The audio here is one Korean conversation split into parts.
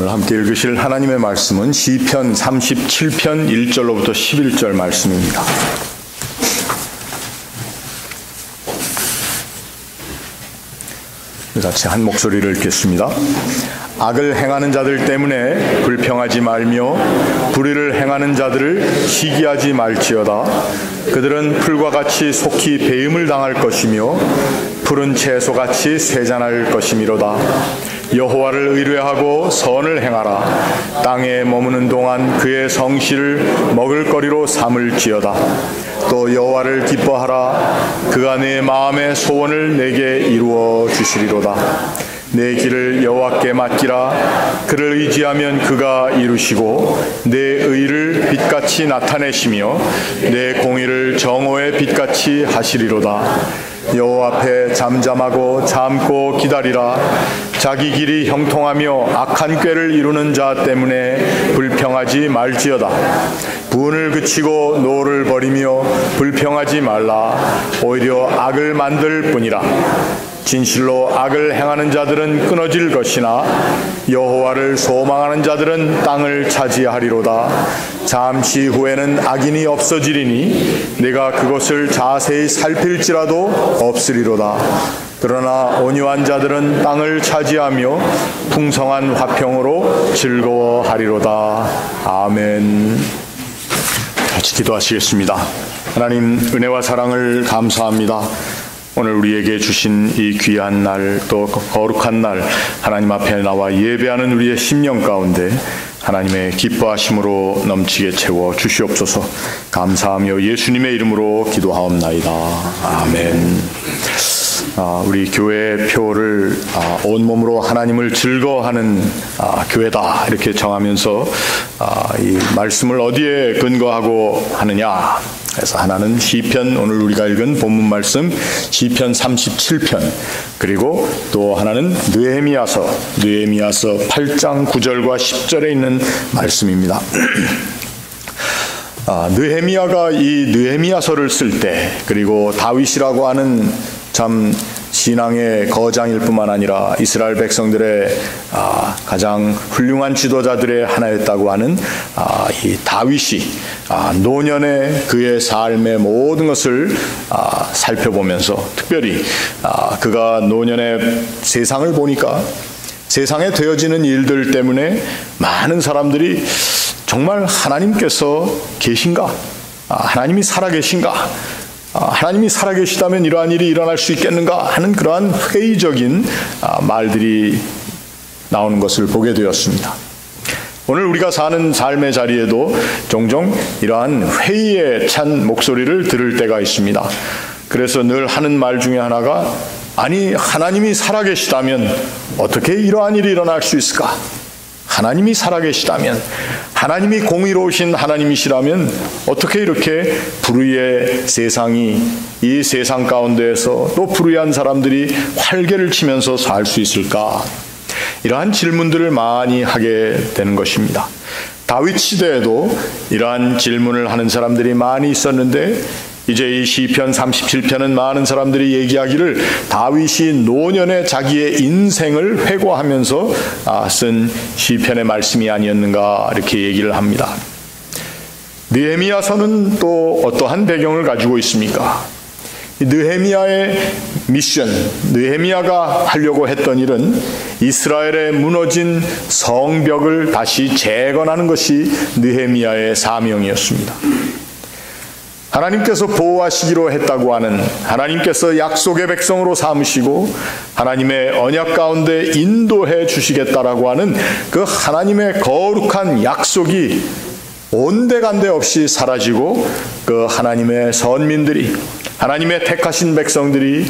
오늘 함께 읽으실 하나님의 말씀은 시편 37편 1절로부터 11절 말씀입니다. 같이 한 목소리를 읽겠습니다. 악을 행하는 자들 때문에 불평하지 말며 불의를 행하는 자들을 시기하지 말지어다. 그들은 풀과 같이 속히 배임을 당할 것이며 푸른 채소같이 쇠잔할 것이미로다. 여호와를 의뢰하고 선을 행하라. 땅에 머무는 동안 그의 성실을 먹을거리로 삼을지어다. 또 여호와를 기뻐하라. 그가 내 마음의 소원을 내게 이루어 주시리로다. 내 길을 여호와께 맡기라. 그를 의지하면 그가 이루시고 내 의를 빛같이 나타내시며 내 공의를 정오의 빛같이 하시리로다. 여호와 앞에 잠잠하고 참고 기다리라. 자기 길이 형통하며 악한 꾀를 이루는 자 때문에 불평하지 말지어다. 분을 그치고 노를 버리며 불평하지 말라. 오히려 악을 만들 뿐이라. 진실로 악을 행하는 자들은 끊어질 것이나 여호와를 소망하는 자들은 땅을 차지하리로다. 잠시 후에는 악인이 없어지리니 내가 그것을 자세히 살필지라도 없으리로다. 그러나 온유한 자들은 땅을 차지하며 풍성한 화평으로 즐거워하리로다. 아멘. 같이 기도하시겠습니다. 하나님, 은혜와 사랑을 감사합니다. 오늘 우리에게 주신 이 귀한 날, 또 거룩한 날, 하나님 앞에 나와 예배하는 우리의 심령 가운데 하나님의 기뻐하심으로 넘치게 채워 주시옵소서. 감사하며 예수님의 이름으로 기도하옵나이다. 아멘. 우리 교회의 표를 온몸으로 하나님을 즐거워하는 교회다 이렇게 정하면서 이 말씀을 어디에 근거하고 하느냐. 그래서 하나는 시편, 오늘 우리가 읽은 본문 말씀 시편 37편, 그리고 또 하나는 느헤미야서 8장 9절과 10절에 있는 말씀입니다. 느헤미야가 이 느헤미야서를 쓸 때, 그리고 다윗이라고 하는 참 신앙의 거장일 뿐만 아니라 이스라엘 백성들의 가장 훌륭한 지도자들의 하나였다고 하는 이 다윗이 노년의 그의 삶의 모든 것을 살펴보면서, 특별히 그가 노년의 세상을 보니까 세상에 되어지는 일들 때문에 많은 사람들이 정말 하나님께서 계신가? 하나님이 살아계신가? 하나님이 살아계시다면 이러한 일이 일어날 수 있겠는가 하는 그러한 회의적인 말들이 나오는 것을 보게 되었습니다. 오늘 우리가 사는 삶의 자리에도 종종 이러한 회의에 찬 목소리를 들을 때가 있습니다. 그래서 늘 하는 말 중에 하나가, 아니 하나님이 살아계시다면 어떻게 이러한 일이 일어날 수 있을까? 하나님이 살아계시다면, 하나님이 공의로우신 하나님이시라면 어떻게 이렇게 불의의 세상이, 이 세상 가운데에서 또 불의한 사람들이 활개를 치면서 살 수 있을까? 이러한 질문들을 많이 하게 되는 것입니다. 다윗 시대에도 이러한 질문을 하는 사람들이 많이 있었는데, 이제 이 시편 37편은 많은 사람들이 얘기하기를 다윗이 노년에 자기의 인생을 회고하면서 쓴 시편의 말씀이 아니었는가 이렇게 얘기를 합니다. 느헤미야서는 또 어떠한 배경을 가지고 있습니까? 느헤미야의 미션, 느헤미야가 하려고 했던 일은 이스라엘의 무너진 성벽을 다시 재건하는 것이 느헤미야의 사명이었습니다. 하나님께서 보호하시기로 했다고 하는, 하나님께서 약속의 백성으로 삼으시고 하나님의 언약 가운데 인도해 주시겠다라고 하는 그 하나님의 거룩한 약속이 온데간데 없이 사라지고, 그 하나님의 선민들이, 하나님의 택하신 백성들이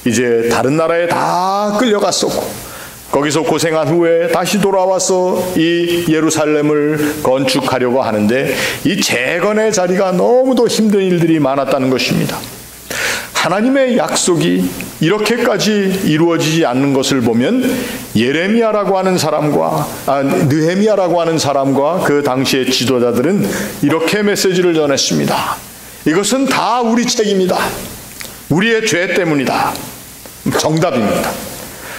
이제 다른 나라에 다 끌려갔었고, 거기서 고생한 후에 다시 돌아와서 이 예루살렘을 건축하려고 하는데 이 재건의 자리가 너무도 힘든 일들이 많았다는 것입니다. 하나님의 약속이 이렇게까지 이루어지지 않는 것을 보면 예레미야라고 하는 사람과 느헤미야라고 하는 사람과 그 당시의 지도자들은 이렇게 메시지를 전했습니다. 이것은 다 우리 책임이다. 우리의 죄 때문이다. 정답입니다.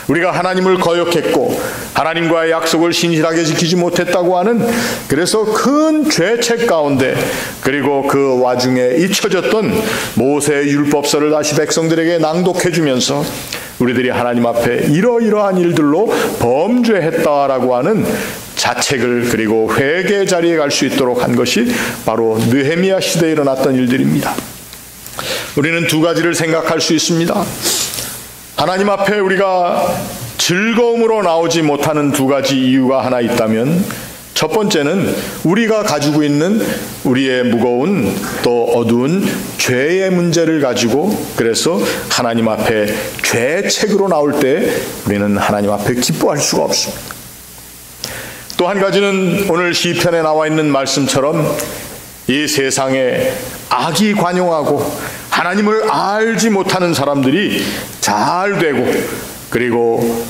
우리가 하나님을 거역했고 하나님과의 약속을 신실하게 지키지 못했다고 하는, 그래서 큰 죄책 가운데, 그리고 그 와중에 잊혀졌던 모세의 율법서를 다시 백성들에게 낭독해 주면서 우리들이 하나님 앞에 이러이러한 일들로 범죄했다라고 하는 자책을, 그리고 회개 자리에 갈 수 있도록 한 것이 바로 느헤미야 시대에 일어났던 일들입니다. 우리는 두 가지를 생각할 수 있습니다. 하나님 앞에 우리가 즐거움으로 나오지 못하는 두 가지 이유가 하나 있다면, 첫 번째는 우리가 가지고 있는 우리의 무거운 또 어두운 죄의 문제를 가지고, 그래서 하나님 앞에 죄책으로 나올 때 우리는 하나님 앞에 기뻐할 수가 없습니다. 또 한 가지는 오늘 시편에 나와 있는 말씀처럼 이 세상에 악이 관용하고 하나님을 알지 못하는 사람들이 잘 되고, 그리고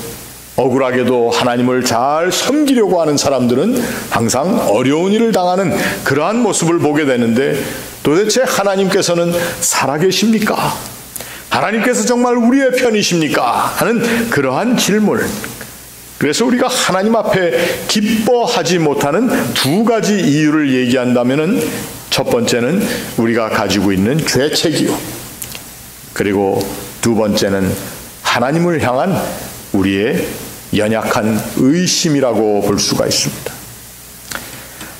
억울하게도 하나님을 잘 섬기려고 하는 사람들은 항상 어려운 일을 당하는 그러한 모습을 보게 되는데, 도대체 하나님께서는 살아계십니까? 하나님께서 정말 우리의 편이십니까? 하는 그러한 질문. 그래서 우리가 하나님 앞에 기뻐하지 못하는 두 가지 이유를 얘기한다면은, 첫 번째는 우리가 가지고 있는 죄책이요, 그리고 두 번째는 하나님을 향한 우리의 연약한 의심이라고 볼 수가 있습니다.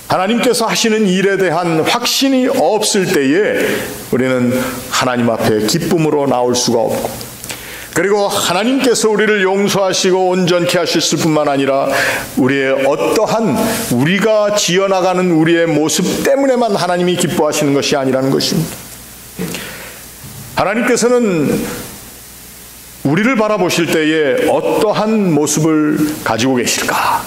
하나님께서 하시는 일에 대한 확신이 없을 때에 우리는 하나님 앞에 기쁨으로 나올 수가 없고, 그리고 하나님께서 우리를 용서하시고 온전케 하셨을 뿐만 아니라 우리의 어떠한 우리가 지어나가는 우리의 모습 때문에만 하나님이 기뻐하시는 것이 아니라는 것입니다. 하나님께서는 우리를 바라보실 때에 어떠한 모습을 가지고 계실까?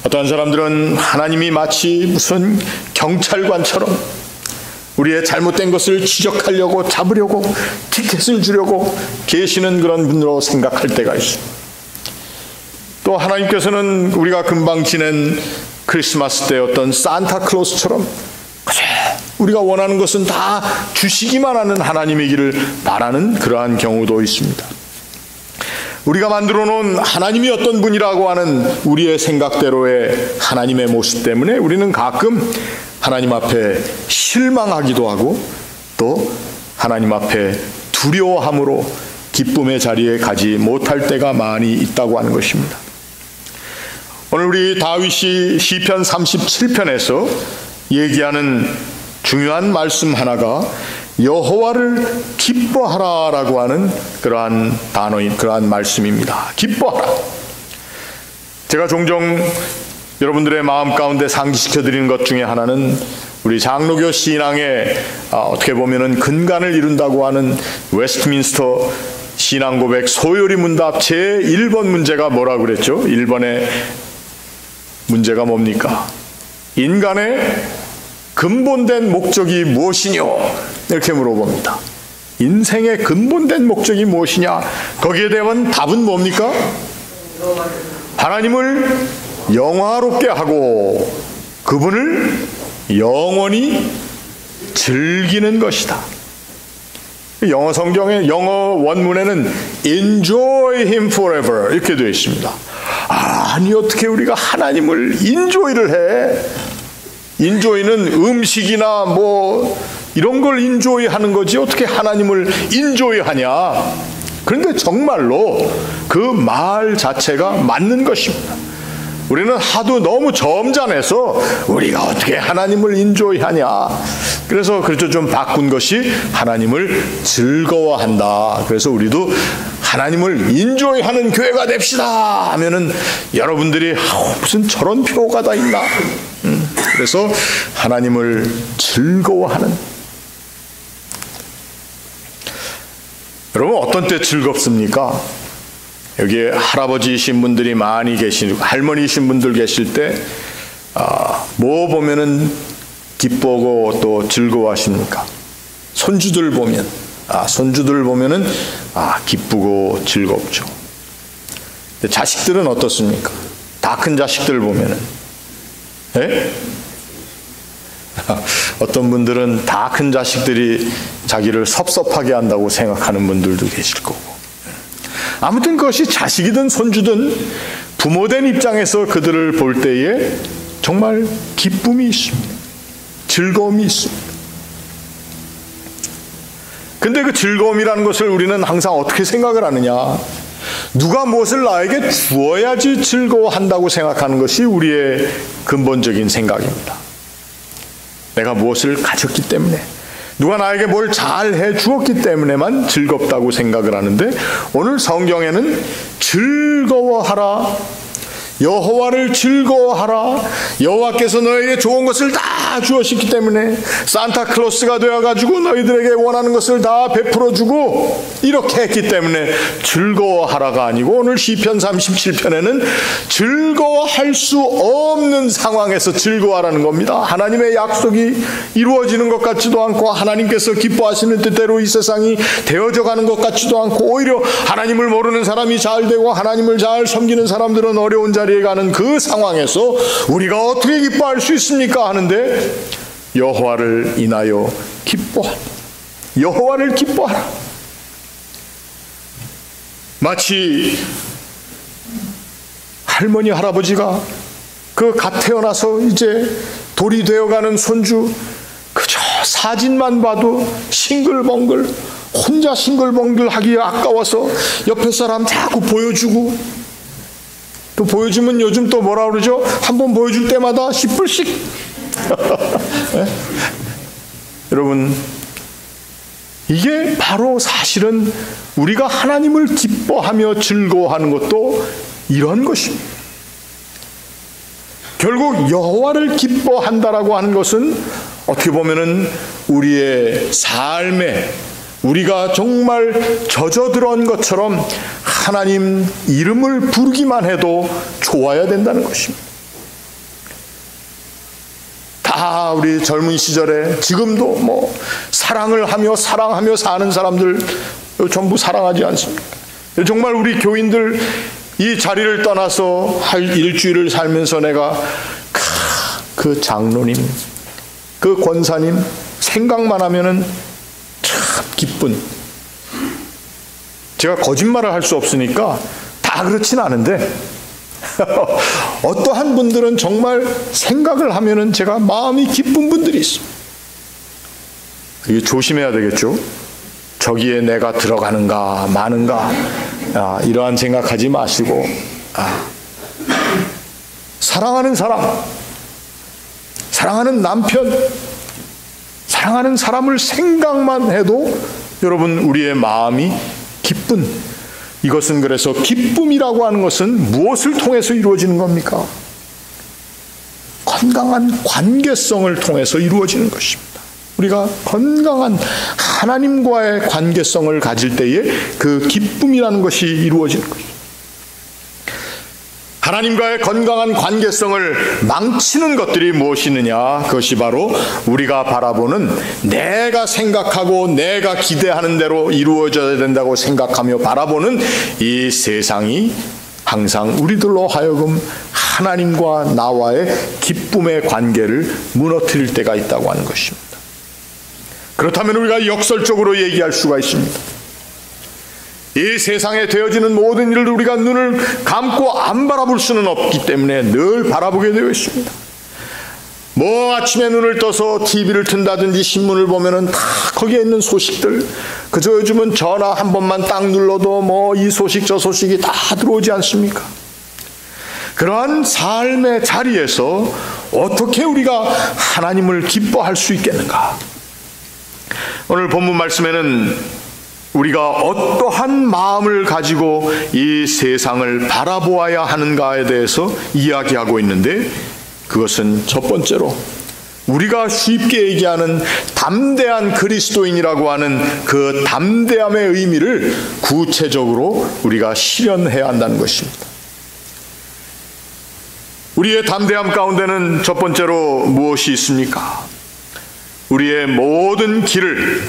어떠한 사람들은 하나님이 마치 무슨 경찰관처럼 우리의 잘못된 것을 지적하려고, 잡으려고, 티켓을 주려고 계시는 그런 분으로 생각할 때가 있습니다. 또 하나님께서는 우리가 금방 지낸 크리스마스 때 어떤 산타클로스처럼 우리가 원하는 것은 다 주시기만 하는 하나님이기를 바라는 그러한 경우도 있습니다. 우리가 만들어 놓은 하나님이 어떤 분이라고 하는 우리의 생각대로의 하나님의 모습 때문에 우리는 가끔 하나님 앞에 실망하기도 하고, 또 하나님 앞에 두려워함으로 기쁨의 자리에 가지 못할 때가 많이 있다고 하는 것입니다. 오늘 우리 다윗이 시편 37편에서 얘기하는 중요한 말씀 하나가 여호와를 기뻐하라라고 하는 그러한 단어인, 그러한 말씀입니다. 기뻐하라. 제가 종종 여러분들의 마음 가운데 상기시켜드리는 것 중에 하나는 우리 장로교 신앙의 어떻게 보면은 근간을 이룬다고 하는 웨스트민스터 신앙고백 소요리 문답 제1번 문제가 뭐라고 그랬죠? 1번의 문제가 뭡니까? 인간의 근본된 목적이 무엇이뇨? 이렇게 물어봅니다. 인생의 근본된 목적이 무엇이냐? 거기에 대한 답은 뭡니까? 하나님을 영화롭게 하고 그분을 영원히 즐기는 것이다. 영어 성경의 영어 원문에는 enjoy him forever 이렇게 되어 있습니다. 아니 어떻게 우리가 하나님을 인조이를 해? 인조이는 음식이나 뭐 이런 걸 인조이 하는 거지 어떻게 하나님을 인조이 하냐? 그런데 정말로 그 말 자체가 맞는 것입니다. 우리는 하도 너무 점잖아서 우리가 어떻게 하나님을 인조이 하냐? 그래서 그렇죠, 좀 바꾼 것이 하나님을 즐거워한다. 그래서 우리도 하나님을 인조이 하는 교회가 됩시다 하면은 여러분들이 무슨 저런 표가 다 있나? 그래서 하나님을 즐거워하는. 여러분 어떤 때 즐겁습니까? 여기에 할아버지이신 분들이 많이 계시고 할머니이신 분들 계실 때 뭐 보면은 기쁘고 또 즐거워하십니까? 손주들 보면 손주들 보면은 기쁘고 즐겁죠. 근데 자식들은 어떻습니까? 다 큰 자식들 보면은 어떤 분들은 다 큰 자식들이 자기를 섭섭하게 한다고 생각하는 분들도 계실 거고, 아무튼 그것이 자식이든 손주든 부모된 입장에서 그들을 볼 때에 정말 기쁨이 있습니다. 즐거움이 있습니다. 근데 그 즐거움이라는 것을 우리는 항상 어떻게 생각을 하느냐? 누가 무엇을 나에게 주어야지 즐거워한다고 생각하는 것이 우리의 근본적인 생각입니다. 내가 무엇을 가졌기 때문에, 누가 나에게 뭘 잘해 주었기 때문에만 즐겁다고 생각을 하는데, 오늘 성경에는 즐거워하라, 여호와를 즐거워하라, 여호와께서 너에게 좋은 것을 다 주었기 때문에 산타클로스가 되어가지고 너희들에게 원하는 것을 다 베풀어주고 이렇게 했기 때문에 즐거워하라가 아니고, 오늘 시편 37편에는 즐거워할 수 없는 상황에서 즐거워하라는 겁니다. 하나님의 약속이 이루어지는 것 같지도 않고, 하나님께서 기뻐하시는 뜻대로 이 세상이 되어져 가는 것 같지도 않고, 오히려 하나님을 모르는 사람이 잘 되고 하나님을 잘 섬기는 사람들은 어려운 자리에 가는 그 상황에서 우리가 어떻게 기뻐할 수 있습니까? 하는데 여호와를 인하여 기뻐하라. 여호와를 기뻐하라. 마치 할머니 할아버지가 그 갓 태어나서 이제 돌이 되어가는 손주 그저 사진만 봐도 싱글벙글, 혼자 싱글벙글 하기 아까워서 옆에 사람 자꾸 보여주고, 또 보여주면 요즘 또 뭐라 그러죠? 한번 보여줄 때마다 10불씩. 네? 여러분, 이게 바로 사실은 우리가 하나님을 기뻐하며 즐거워하는 것도 이런 것입니다. 결국 여호와를 기뻐한다라고 하는 것은 어떻게 보면은 우리의 삶에 우리가 정말 젖어들어온 것처럼 하나님 이름을 부르기만 해도 좋아야 된다는 것입니다. 다 우리 젊은 시절에, 지금도 뭐 사랑을 하며 사랑하며 사는 사람들 전부 사랑하지 않습니까? 정말 우리 교인들 이 자리를 떠나서 할 일주일을 살면서 내가 그 장로님, 그 권사님 생각만 하면은 참 기쁜, 제가 거짓말을 할 수 없으니까 다 그렇진 않은데 어떠한 분들은 정말 생각을 하면은 제가 마음이 기쁜 분들이 있습니다. 이게 조심해야 되겠죠. 저기에 내가 들어가는가 마는가, 이러한 생각하지 마시고, 사랑하는 사람, 사랑하는 남편, 사랑하는 사람을 생각만 해도 여러분 우리의 마음이 기쁜, 이것은 그래서 기쁨이라고 하는 것은 무엇을 통해서 이루어지는 겁니까? 건강한 관계성을 통해서 이루어지는 것입니다. 우리가 건강한 하나님과의 관계성을 가질 때에 그 기쁨이라는 것이 이루어지는 것입니다. 하나님과의 건강한 관계성을 망치는 것들이 무엇이 있느냐? 그것이 바로 우리가 바라보는, 내가 생각하고 내가 기대하는 대로 이루어져야 된다고 생각하며 바라보는 이 세상이 항상 우리들로 하여금 하나님과 나와의 기쁨의 관계를 무너뜨릴 때가 있다고 하는 것입니다. 그렇다면 우리가 역설적으로 얘기할 수가 있습니다. 이 세상에 되어지는 모든 일을 우리가 눈을 감고 안 바라볼 수는 없기 때문에 늘 바라보게 되어 있습니다. 뭐 아침에 눈을 떠서 TV를 튼다든지 신문을 보면은 다 거기에 있는 소식들, 그저 요즘은 전화 한 번만 딱 눌러도 뭐 이 소식 저 소식이 다 들어오지 않습니까? 그러한 삶의 자리에서 어떻게 우리가 하나님을 기뻐할 수 있겠는가? 오늘 본문 말씀에는 우리가 어떠한 마음을 가지고 이 세상을 바라보아야 하는가에 대해서 이야기하고 있는데, 그것은 첫 번째로 우리가 쉽게 얘기하는 담대한 그리스도인이라고 하는 그 담대함의 의미를 구체적으로 우리가 실현해야 한다는 것입니다. 우리의 담대함 가운데는 첫 번째로 무엇이 있습니까? 우리의 모든 길을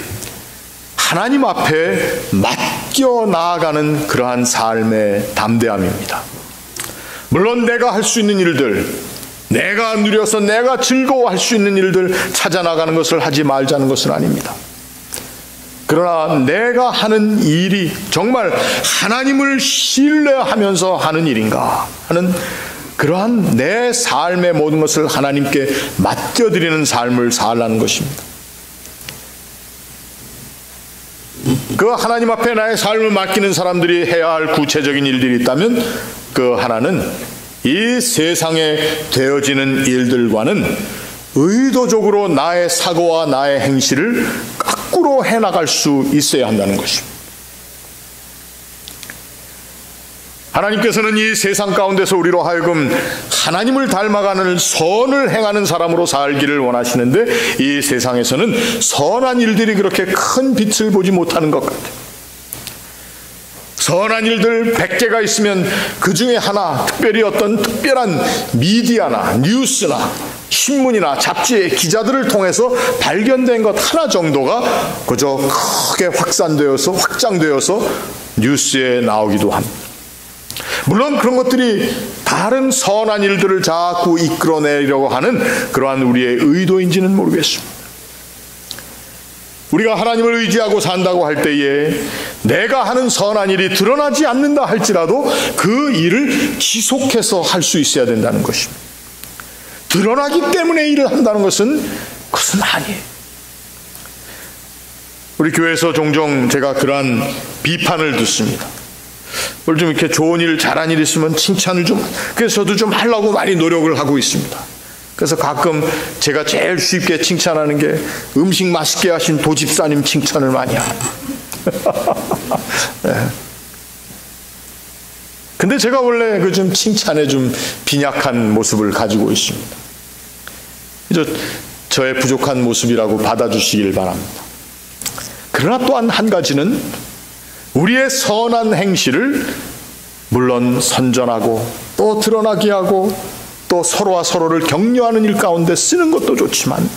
하나님 앞에 맡겨 나아가는 그러한 삶의 담대함입니다. 물론 내가 할 수 있는 일들, 내가 누려서 내가 즐거워할 수 있는 일들 찾아 나가는 것을 하지 말자는 것은 아닙니다. 그러나 내가 하는 일이 정말 하나님을 신뢰하면서 하는 일인가 하는 그러한 내 삶의 모든 것을 하나님께 맡겨드리는 삶을 살라는 것입니다. 그 하나님 앞에 나의 삶을 맡기는 사람들이 해야 할 구체적인 일들이 있다면 그 하나는 이 세상에 되어지는 일들과는 의도적으로 나의 사고와 나의 행실을 거꾸로 해나갈 수 있어야 한다는 것입니다. 하나님께서는 이 세상 가운데서 우리로 하여금 하나님을 닮아가는 선을 행하는 사람으로 살기를 원하시는데 이 세상에서는 선한 일들이 그렇게 큰 빛을 보지 못하는 것 같아요. 선한 일들 100개가 있으면 그 중에 하나, 특별히 어떤 특별한 미디어나 뉴스나 신문이나 잡지의 기자들을 통해서 발견된 것 하나 정도가 그저 크게 확장되어서 뉴스에 나오기도 합니다. 물론 그런 것들이 다른 선한 일들을 자꾸 이끌어내려고 하는 그러한 우리의 의도인지는 모르겠습니다. 우리가 하나님을 의지하고 산다고 할 때에 내가 하는 선한 일이 드러나지 않는다 할지라도 그 일을 지속해서 할 수 있어야 된다는 것입니다. 드러나기 때문에 일을 한다는 것은 그것은 아니에요. 우리 교회에서 종종 제가 그러한 비판을 듣습니다. 오늘 좀 이렇게 좋은 일, 잘한 일 있으면 칭찬을 좀, 그래서 저도 좀 하려고 많이 노력을 하고 있습니다. 그래서 가끔 제가 제일 쉽게 칭찬하는 게 음식 맛있게 하신 도집사님 칭찬을 많이 합니다. 네. 근데 제가 원래 그 좀 칭찬에 좀 빈약한 모습을 가지고 있습니다. 저의 부족한 모습이라고 받아주시길 바랍니다. 그러나 또한 한 가지는 우리의 선한 행실을 물론 선전하고 또 드러나게 하고 또 서로와 서로를 격려하는 일 가운데 쓰는 것도 좋지만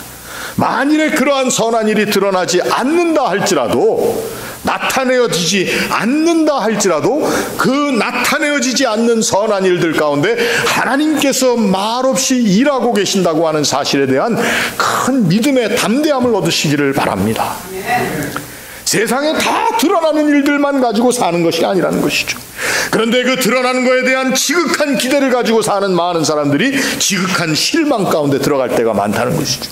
만일에 그러한 선한 일이 드러나지 않는다 할지라도 나타내어지지 않는다 할지라도 그 나타내어지지 않는 선한 일들 가운데 하나님께서 말없이 일하고 계신다고 하는 사실에 대한 큰 믿음의 담대함을 얻으시기를 바랍니다. 세상에 다 드러나는 일들만 가지고 사는 것이 아니라는 것이죠. 그런데 그 드러나는 것에 대한 지극한 기대를 가지고 사는 많은 사람들이 지극한 실망 가운데 들어갈 때가 많다는 것이죠.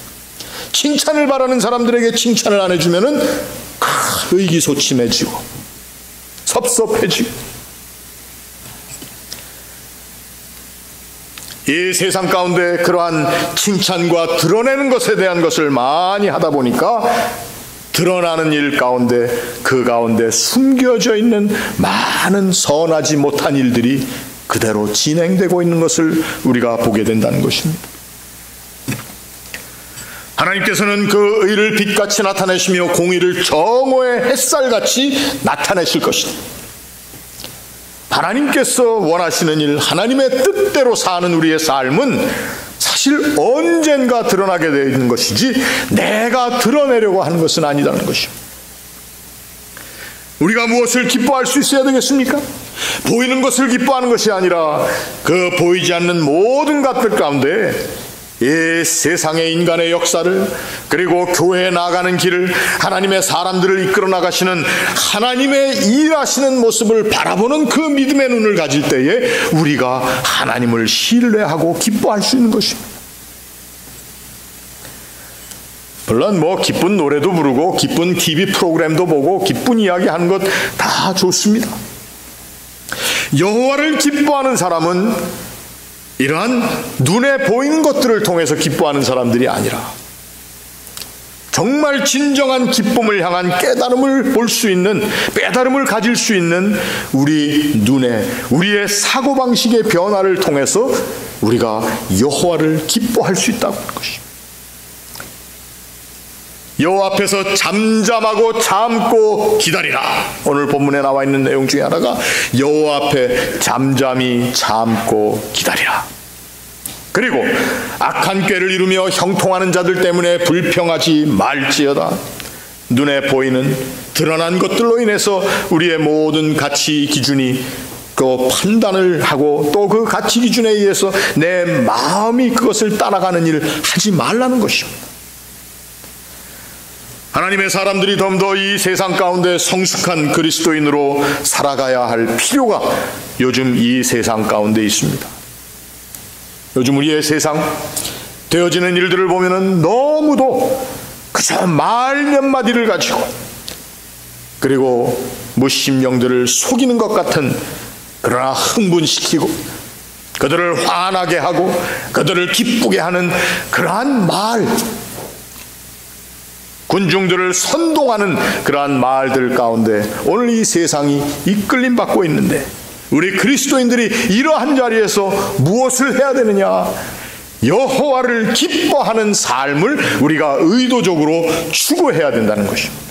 칭찬을 바라는 사람들에게 칭찬을 안 해주면은 의기소침해지고 섭섭해지고 이 세상 가운데 그러한 칭찬과 드러내는 것에 대한 것을 많이 하다 보니까 드러나는 일 가운데 그 가운데 숨겨져 있는 많은 선하지 못한 일들이 그대로 진행되고 있는 것을 우리가 보게 된다는 것입니다. 하나님께서는 그 의를 빛같이 나타내시며 공의를 정오의 햇살같이 나타내실 것입니다. 하나님께서 원하시는 일, 하나님의 뜻대로 사는 우리의 삶은 사실 언젠가 드러나게 되어 있는 것이지 내가 드러내려고 하는 것은 아니라는 것입니다. 우리가 무엇을 기뻐할 수 있어야 되겠습니까? 보이는 것을 기뻐하는 것이 아니라 그 보이지 않는 모든 것들 가운데 이 세상의 인간의 역사를 그리고 교회에 나아가는 길을 하나님의 사람들을 이끌어 나가시는 하나님의 일하시는 모습을 바라보는 그 믿음의 눈을 가질 때에 우리가 하나님을 신뢰하고 기뻐할 수 있는 것입니다. 물론 기쁜 노래도 부르고 기쁜 TV 프로그램도 보고 기쁜 이야기 하는 것 다 좋습니다. 여호와를 기뻐하는 사람은 이러한 눈에 보이는 것들을 통해서 기뻐하는 사람들이 아니라 정말 진정한 기쁨을 향한 깨달음을 볼 수 있는, 깨달음을 가질 수 있는 우리 눈에, 우리의 사고방식의 변화를 통해서 우리가 여호와를 기뻐할 수 있다고 하는 것입니다. 여호와 앞에서 잠잠하고 참고 기다리라. 오늘 본문에 나와 있는 내용 중에 하나가 여호와 앞에 잠잠히 참고 기다리라. 그리고 악한 꾀를 이루며 형통하는 자들 때문에 불평하지 말지어다. 눈에 보이는 드러난 것들로 인해서 우리의 모든 가치 기준이 그 판단을 하고 또 그 가치 기준에 의해서 내 마음이 그것을 따라가는 일을 하지 말라는 것입니다. 하나님의 사람들이 덤더 이 세상 가운데 성숙한 그리스도인으로 살아가야 할 필요가 요즘 이 세상 가운데 있습니다. 요즘 우리의 세상 되어지는 일들을 보면은 너무도 그저 말 몇 마디를 가지고 그리고 무심령들을 속이는 것 같은, 그러나 흥분시키고 그들을 화나게 하고 그들을 기쁘게 하는 그러한 말, 군중들을 선동하는 그러한 말들 가운데 오늘 이 세상이 이끌림 받고 있는데, 우리 그리스도인들이 이러한 자리에서 무엇을 해야 되느냐? 여호와를 기뻐하는 삶을 우리가 의도적으로 추구해야 된다는 것입니다.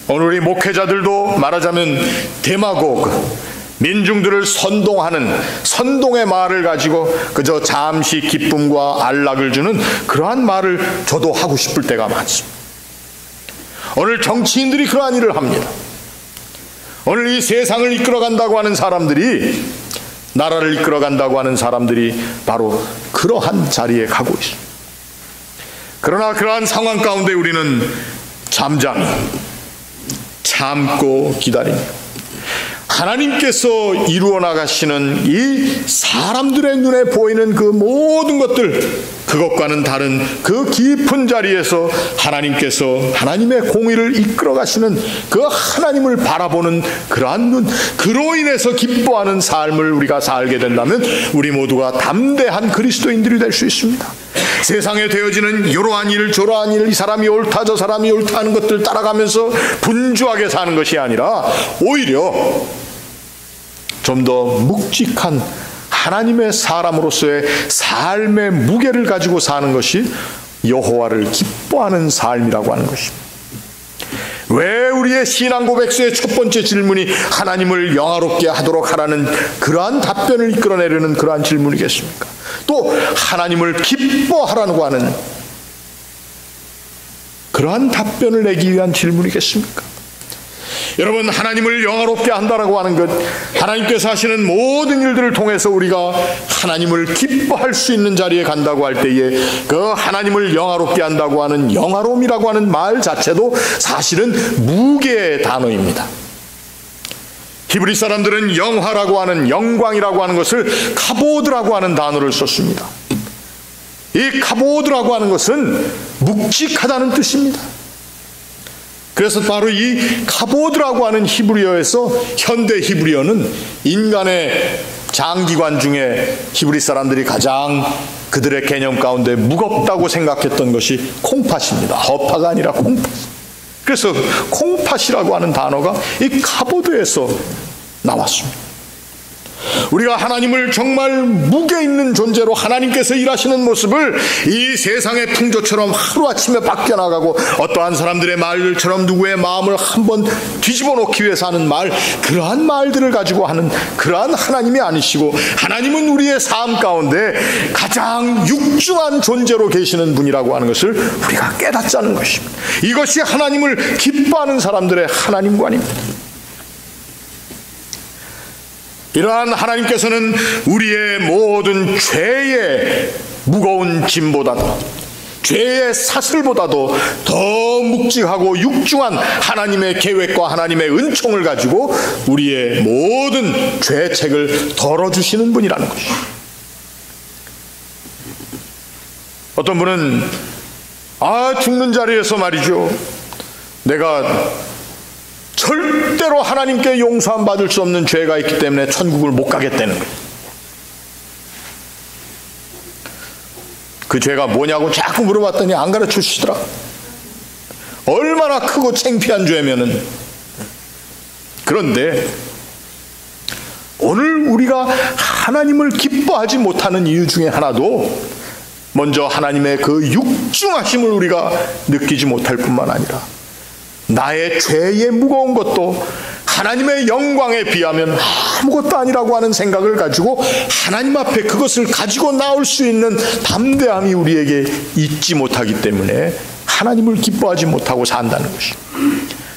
오늘 우리 목회자들도 말하자면 데마고그, 민중들을 선동하는 선동의 말을 가지고 그저 잠시 기쁨과 안락을 주는 그러한 말을 저도 하고 싶을 때가 많습니다. 오늘 정치인들이 그러한 일을 합니다. 오늘 이 세상을 이끌어간다고 하는 사람들이, 나라를 이끌어간다고 하는 사람들이 바로 그러한 자리에 가고 있습니다. 그러나 그러한 상황 가운데 우리는 잠잠히 참고 기다립니다. 하나님께서 이루어 나가시는 이 사람들의 눈에 보이는 그 모든 것들, 그것과는 다른 그 깊은 자리에서 하나님께서 하나님의 공의를 이끌어 가시는 그 하나님을 바라보는 그러한 눈, 그로 인해서 기뻐하는 삶을 우리가 살게 된다면 우리 모두가 담대한 그리스도인들이 될 수 있습니다. 세상에 되어지는 이러한 일 저러한 일, 이 사람이 옳다 저 사람이 옳다 하는 것들 따라가면서 분주하게 사는 것이 아니라 오히려 좀 더 묵직한 하나님의 사람으로서의 삶의 무게를 가지고 사는 것이 여호와를 기뻐하는 삶이라고 하는 것입니다. 왜 우리의 신앙 고백서의 첫 번째 질문이 하나님을 영화롭게 하도록 하라는 그러한 답변을 이끌어내려는 그러한 질문이겠습니까? 또 하나님을 기뻐하라고 하는 그러한 답변을 내기 위한 질문이겠습니까? 여러분, 하나님을 영화롭게 한다라고 하는 것, 하나님께서 하시는 모든 일들을 통해서 우리가 하나님을 기뻐할 수 있는 자리에 간다고 할 때에 그 하나님을 영화롭게 한다고 하는 영화로움이라고 하는 말 자체도 사실은 무게의 단어입니다. 히브리 사람들은 영화라고 하는, 영광이라고 하는 것을 카보드라고 하는 단어를 썼습니다. 이 카보드라고 하는 것은 묵직하다는 뜻입니다. 그래서 바로 이 카보드라고 하는 히브리어에서, 현대 히브리어는 인간의 장기관 중에 히브리 사람들이 가장 그들의 개념 가운데 무겁다고 생각했던 것이 콩팥입니다. 허파가 아니라 콩팥. 그래서 콩팥이라고 하는 단어가 이 카보드에서 나왔습니다. 우리가 하나님을 정말 무게 있는 존재로 하나님께서 일하시는 모습을 이 세상의 풍조처럼 하루아침에 바뀌어나가고 어떠한 사람들의 말들처럼 누구의 마음을 한번 뒤집어 놓기 위해서 하는 말, 그러한 말들을 가지고 하는 그러한 하나님이 아니시고, 하나님은 우리의 삶 가운데 가장 육중한 존재로 계시는 분이라고 하는 것을 우리가 깨닫자는 것입니다. 이것이 하나님을 기뻐하는 사람들의 하나님관입니다. 이러한 하나님께서는 우리의 모든 죄의 무거운 짐보다도, 죄의 사슬보다도 더 묵직하고 육중한 하나님의 계획과 하나님의 은총을 가지고 우리의 모든 죄책을 덜어주시는 분이라는 것이죠. 어떤 분은 죽는 자리에서 말이죠, 내가 절대로 하나님께 용서함 받을 수 없는 죄가 있기 때문에 천국을 못 가겠다는 거예요. 그 죄가 뭐냐고 자꾸 물어봤더니 안 가르쳐 주시더라. 얼마나 크고 창피한 죄면은. 그런데 오늘 우리가 하나님을 기뻐하지 못하는 이유 중에 하나도 먼저 하나님의 그 육중하심을 우리가 느끼지 못할 뿐만 아니라 나의 죄의 무거운 것도 하나님의 영광에 비하면 아무것도 아니라고 하는 생각을 가지고 하나님 앞에 그것을 가지고 나올 수 있는 담대함이 우리에게 있지 못하기 때문에 하나님을 기뻐하지 못하고 산다는 것입니다.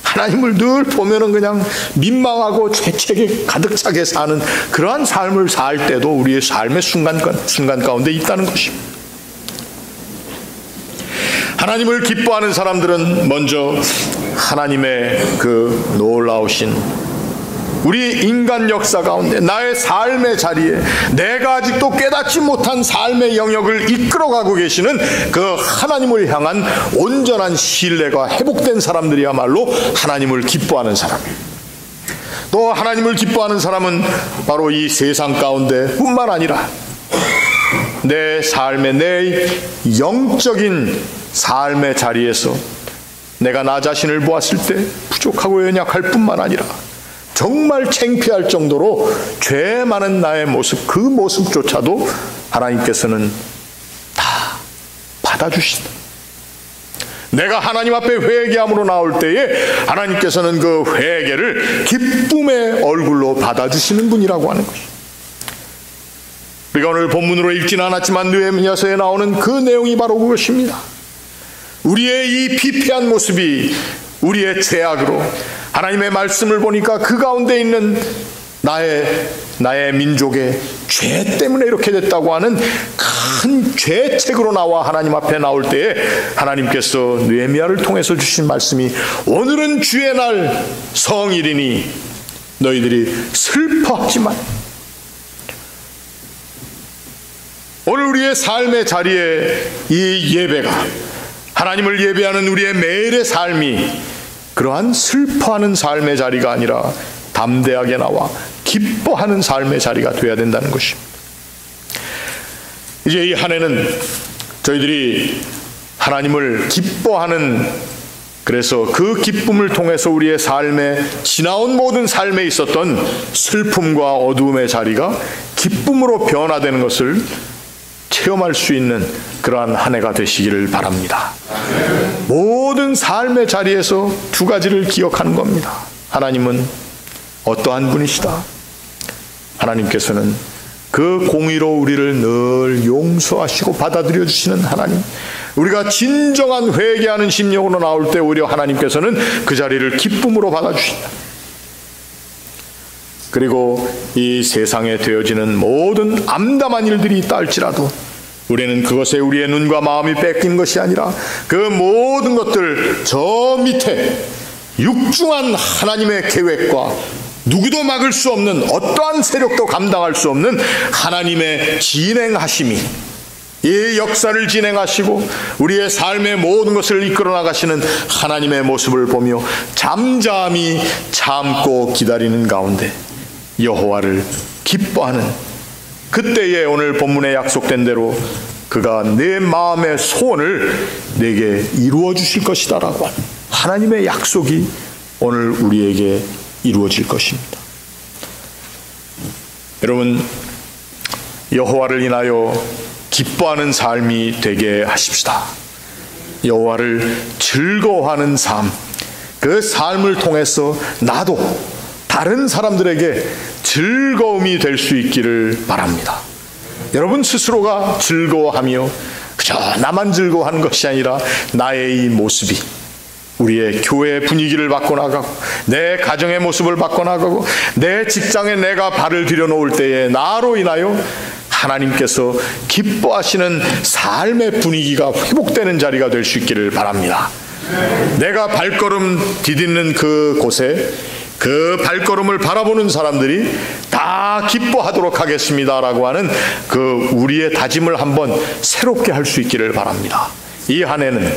하나님을 늘 보면은 그냥 민망하고 죄책에 가득 차게 사는 그러한 삶을 살 때도 우리의 삶의 순간 가운데 있다는 것입니다. 하나님을 기뻐하는 사람들은 먼저 하나님의 그 놀라우신 우리 인간 역사 가운데 나의 삶의 자리에 내가 아직도 깨닫지 못한 삶의 영역을 이끌어가고 계시는 그 하나님을 향한 온전한 신뢰가 회복된 사람들이야말로 하나님을 기뻐하는 사람이에요. 또 하나님을 기뻐하는 사람은 바로 이 세상 가운데 뿐만 아니라 내 삶의 내 영적인 삶의 자리에서 내가 나 자신을 보았을 때 부족하고 연약할 뿐만 아니라 정말 창피할 정도로 죄 많은 나의 모습, 그 모습조차도 하나님께서는 다 받아주신다. 내가 하나님 앞에 회개함으로 나올 때에 하나님께서는 그 회개를 기쁨의 얼굴로 받아주시는 분이라고 하는 것이죠. 우리가 오늘 본문으로 읽지는 않았지만 느헤미야서에 나오는 그 내용이 바로 그것입니다. 우리의 이 피폐한 모습이 우리의 죄악으로 하나님의 말씀을 보니까 그 가운데 있는 나의 민족의 죄 때문에 이렇게 됐다고 하는 큰 죄책으로 나와 하나님 앞에 나올 때에 하나님께서 느헤미야를 통해서 주신 말씀이 오늘은 주의 날 성일이니 너희들이 슬퍼하지만 오늘 우리의 삶의 자리에 이 예배가 하나님을 예배하는 우리의 매일의 삶이 그러한 슬퍼하는 삶의 자리가 아니라 담대하게 나와 기뻐하는 삶의 자리가 되어야 된다는 것입니다. 이제 이 한 해는 저희들이 하나님을 기뻐하는, 그래서 그 기쁨을 통해서 우리의 삶에 지나온 모든 삶에 있었던 슬픔과 어두움의 자리가 기쁨으로 변화되는 것을 체험할 수 있는 그러한 한 해가 되시기를 바랍니다. 모든 삶의 자리에서 두 가지를 기억하는 겁니다. 하나님은 어떠한 분이시다. 하나님께서는 그 공의로 우리를 늘 용서하시고 받아들여 주시는 하나님. 우리가 진정한 회개하는 심령으로 나올 때 오히려 하나님께서는 그 자리를 기쁨으로 받아주신다. 그리고 이 세상에 되어지는 모든 암담한 일들이 있다 할지라도 우리는 그것에 우리의 눈과 마음이 뺏긴 것이 아니라 그 모든 것들 저 밑에 육중한 하나님의 계획과 누구도 막을 수 없는 어떠한 세력도 감당할 수 없는 하나님의 진행하심이 이 역사를 진행하시고 우리의 삶의 모든 것을 이끌어 나가시는 하나님의 모습을 보며 잠잠히 참고 기다리는 가운데 여호와를 기뻐하는 그때에 오늘 본문에 약속된 대로 그가 내 마음의 소원을 내게 이루어 주실 것이다 라고 하는 하나님의 약속이 오늘 우리에게 이루어질 것입니다. 여러분, 여호와를 인하여 기뻐하는 삶이 되게 하십시다. 여호와를 즐거워하는 삶, 그 삶을 통해서 나도 다른 사람들에게 즐거움이 될 수 있기를 바랍니다. 여러분 스스로가 즐거워하며 그저 나만 즐거워하는 것이 아니라 나의 이 모습이 우리의 교회의 분위기를 바꿔나가고 내 가정의 모습을 바꿔나가고 내 직장에 내가 발을 들여놓을 때에 나로 인하여 하나님께서 기뻐하시는 삶의 분위기가 회복되는 자리가 될 수 있기를 바랍니다. 내가 발걸음 디딛는 그 곳에 그 발걸음을 바라보는 사람들이 다 기뻐하도록 하겠습니다라고 하는 그 우리의 다짐을 한번 새롭게 할 수 있기를 바랍니다. 이 한 해는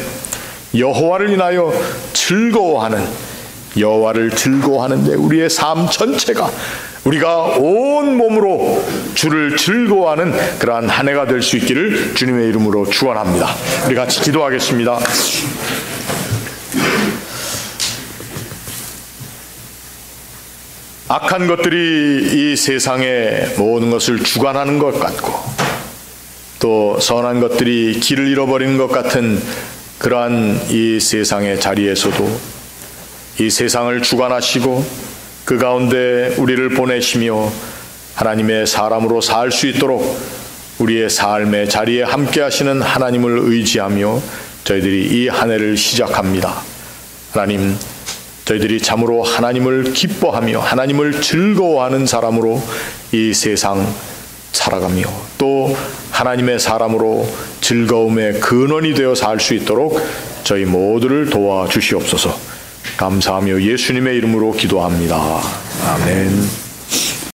여호와를 인하여 즐거워하는, 여호와를 즐거워하는데 우리의 삶 전체가 우리가 온 몸으로 주를 즐거워하는 그러한 한 해가 될 수 있기를 주님의 이름으로 축원합니다. 우리 같이 기도하겠습니다. 악한 것들이 이 세상의 모든 것을 주관하는 것 같고 또 선한 것들이 길을 잃어버리는 것 같은 그러한 이 세상의 자리에서도 이 세상을 주관하시고 그 가운데 우리를 보내시며 하나님의 사람으로 살 수 있도록 우리의 삶의 자리에 함께 하시는 하나님을 의지하며 저희들이 이 한 해를 시작합니다. 하나님, 저희들이 참으로 하나님을 기뻐하며 하나님을 즐거워하는 사람으로 이 세상 살아가며 또 하나님의 사람으로 즐거움의 근원이 되어 살 수 있도록 저희 모두를 도와주시옵소서. 감사하며 예수님의 이름으로 기도합니다. 아멘.